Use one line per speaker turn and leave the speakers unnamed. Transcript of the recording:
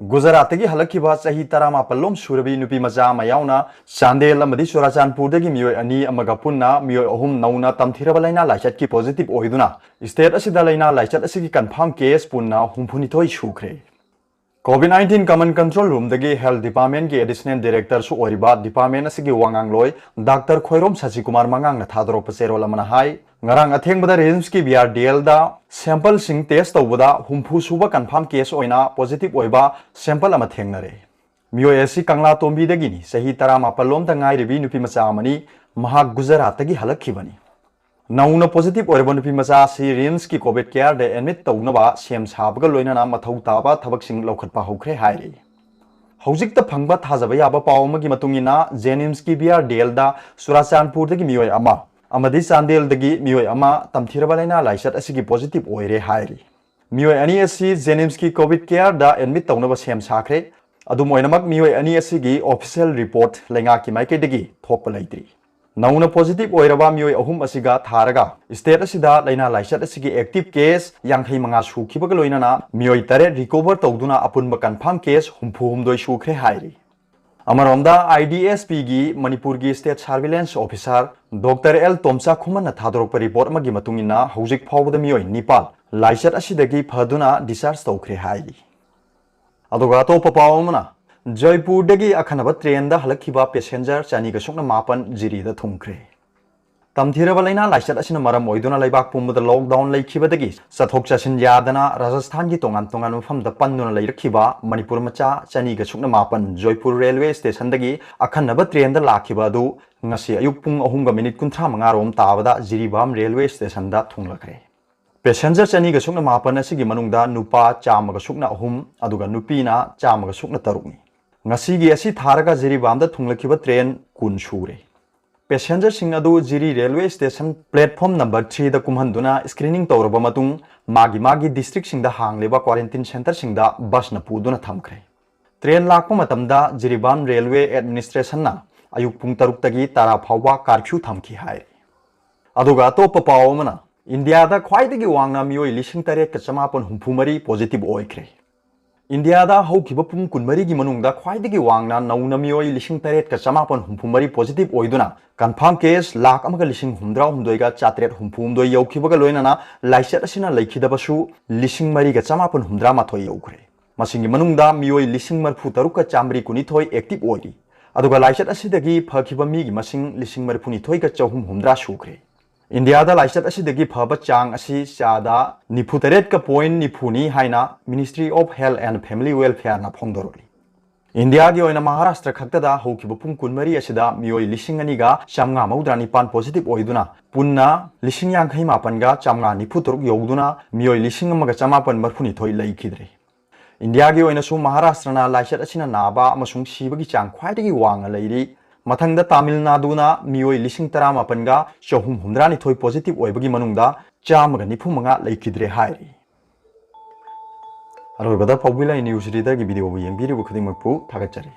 गुजरात की हलखिबा चाही तरामा पल्लोम सुरबी नुपी मजा मयाउना चांदेल अमदी चुराचानपुर दगी मियोय अनि अमगा पुन्ना मियोय अहुम नौना तमथिरबा लाइना लाइचत की पॉजिटिव ओइदुना स्टेट असिदा लाइना लाइचत असि की कंफर्म केस पुन्ना हुमफुनिथोय सुख्रे COVID-19 कमन कंट्रोल रूम दगी हेल्थ डिपार्टमेंट की एडिशनल डायरेक्टर सु ओरिबा डिपार्टमेंट असि वांगांगलोय डॉक्टर खोइरोम सची कुमार मंगांग थादरोप सेरोल अमना हाय ngarang athengbada रिम्स की BRDL दा सैंपल सिंग टेस्ट तौबदा हुमफु सुबा कंफर्म केस ओइना पॉजिटिव ओइबा सैंपल अमा थेंगनरे मियोय असि कंगला तोंबी दगिनी सही तरामा पल्लोम ता ngairibi nupi macha amani maha Gujarat दगी हलखिबनी नौना पॉजिटिव ओइबा nupi macha si रिम्स की कोविड केयर दे एडमिट तौनबा सेम साबगा लोइनाना मथौ ताबा थबक सिंग लौखटपा हौख्रे हाइरे हौजिक त फंगबा थाजबा याबा पाव अमगी मतुंगिना जेनिम्स की BRDL दा सुराचानपुर दगी मियोय अमा अमदी चांदेल दगी मियोय अमा तमथिरबा लाइना लाइचत असि पॉजिटिव ओइरे हाइरी मियोय अनि असि जेनिम्स की कोविड केयर दा एडमिट तौनबा सेम साख्रे अदुम ओइनमक मियोय अनि असि की ऑफिशियल रिपोर्ट लेंगा की माइके दगी थोप लैत्री नौना पॉजिटिव ओइरबा मियोय अहुम असिगा थारगा स्टेट असिदा लाइना लाइचत असि एक्टिव केस 85 सुखिबगा लोइनाना मियोय तरे रिकवर तौदुना अपुनबा कंफर्म केस हुमफुहुमदोय सुख्रे हाइरी अमरोंदा IDSP की मणिपुर की state surveillance officer doctor L Tomsa Khuman थादरोप रिपोर्ट मगी मतुंगिना हौजिक फावद मियोय निपाल लाइचत असिदगी फदुना डिस्चार्ज तौख्रे हाइरी अदुगा तो पपावमना जयपुर दगी अखनबा ट्रेन दा हलखिबा पैसेंजर चानी ग सुकना मापन जिरी दा थुमख्रे तमथिरबा लाइना लाइचत असिना मरम ओइदुना लाइबाक पुमदा लॉकडाउन लैखिबदगी चथोक चसिन यादना राजस्थान की तोंगान तोंगान मफमदा पन्नुना लैरखिबा मणिपुर मचा चानी ग सुकना मापन जयपुर रेलवे स्टेशन दगी अखनबा ट्रेन दा लाखिबा दु ngasi ayuk pung 3:35 rom tabada Jiribam railway station da thunglakre passenger chani ga sukna mapan asigi manungda nupa chama ga sukna ahum aduga nupi na chama ga sukna tarukni ngasi gi asi tharaga Jiribam da thunglakhiba train kun sure passenger sing adu Jiri railway station platform number 3 da kumhanduna screening tawraba matung magi district sing da hangleba quarantine center sing da bus na puduna thamkhre train lakpa matamda Jiribam railway administration na अयुक पुंग तरुक तगी तारा फावबा curfew थमखी हाय अदुगा तोप पावमना India दा ख्वाइदगी वांगना मियोय लिसिंग तरेट का चमापन हुमफुमरी positive ओइख्रे India दा हौखिबा पुंग कुनमरी गी मनुंगदा ख्वाइदगी वांगना नौना मियोय लिसिंग तरेट का चमापन हुमफुमरी positive ओइदुना confirm case lakh अमगा लिसिंग हुमद्रा हुमदोइगा चात्रेट हुमफुमदोय यौखिबगा लोइनाना लाइचत असिना लैखिदबसु लिसिंग मरी गा चमापन हुमद्रा माथोय यौख्रे मसिंगी मनुंगदा मियोय लिसिंग मरफु तरुक का चामरी कुनिथोय एक्टिव ओइरी अदुगा लाइचत असिदगी फखिबा मीगी मसिंग लिसिंग मरफुनिथोय का चौहुम हुमद्रा सुख्रे इंडिया दा लाइचत असिदगी फबा चांग असि चादा निफुतरेट का पॉइंट निफुनी हाइना ministry of health and family welfare ना फोंदोरोली इंडिया की ओइना महाराष्ट्र खक्तदा हौखिबा पुंग कुनमरी असिदा मियोय लिसिंग अनिगा चामगा मौद्रा निपान पॉजिटिव ओइदुना पुन्ना लिसिंग यांखै मापनगा चामगा निफुतरुक यौदुना मियोय लिसिंग अमगा चमापन मरफुनिथोय लैखिद्रे इंडिया की ओइना सु महाराष्ट्र ना लाइचत असिना नाबा अमसुंग सिबगी चांग ख्वाइदगी वांग लैरी मथंगदा तमिलनाडुना मियोय लिसिंग 18 गा चहुम हुमद्रानि थोय पॉजिटिव ओइबगी मनुंगदा चामगा निफुमंगा लैखिद्रे हाइरी अरोबदा पाउबिलाई न्यूज रीडर की वीडियो यंगबिरिबु खुदिंगमकपु थागतचरी।